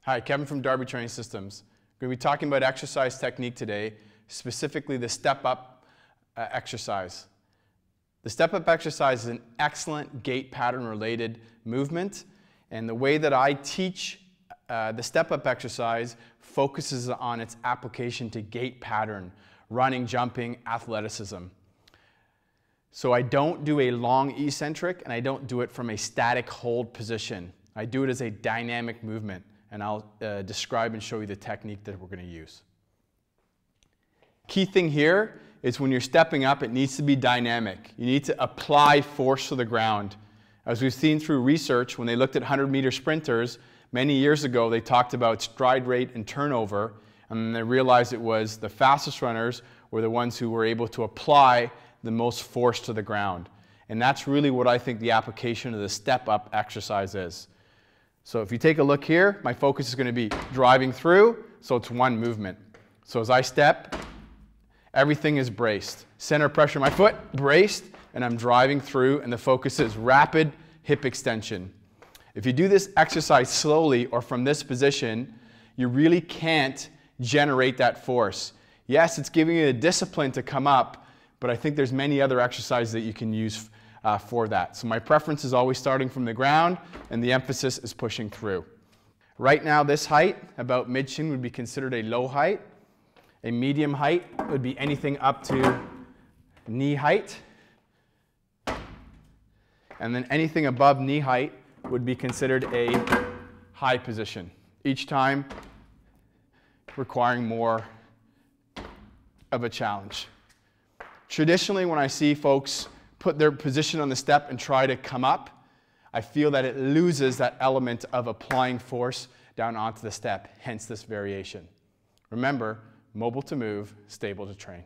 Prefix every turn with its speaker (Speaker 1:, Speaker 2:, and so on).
Speaker 1: Hi, Kevin from Darby Training Systems. We're going to be talking about exercise technique today, specifically the step-up exercise. The step-up exercise is an excellent gait pattern-related movement, and the way that I teach the step-up exercise focuses on its application to gait pattern, running, jumping, athleticism. So I don't do a long eccentric, and I don't do it from a static hold position. I do it as a dynamic movement, and I'll describe and show you the technique that we're going to use. Key thing here is when you're stepping up, it needs to be dynamic. You need to apply force to the ground. As we've seen through research, when they looked at 100-meter sprinters, many years ago they talked about stride rate and turnover, and then they realized it was the fastest runners were the ones who were able to apply the most force to the ground. And that's really what I think the application of the step-up exercise is. So if you take a look here, my focus is going to be driving through, so it's one movement. So as I step, everything is braced. Center pressure of my foot, braced, and I'm driving through, and the focus is rapid hip extension. If you do this exercise slowly or from this position, you really can't generate that force. Yes, it's giving you the discipline to come up, but I think there's many other exercises that you can use for that. So my preference is always starting from the ground, and the emphasis is pushing through. Right now, this height, about mid-shin, would be considered a low height. A medium height would be anything up to knee height. And then anything above knee height would be considered a high position. Each time requiring more of a challenge. Traditionally, when I see folks put their position on the step and try to come up, I feel that it loses that element of applying force down onto the step, hence this variation. Remember, mobile to move, stable to train.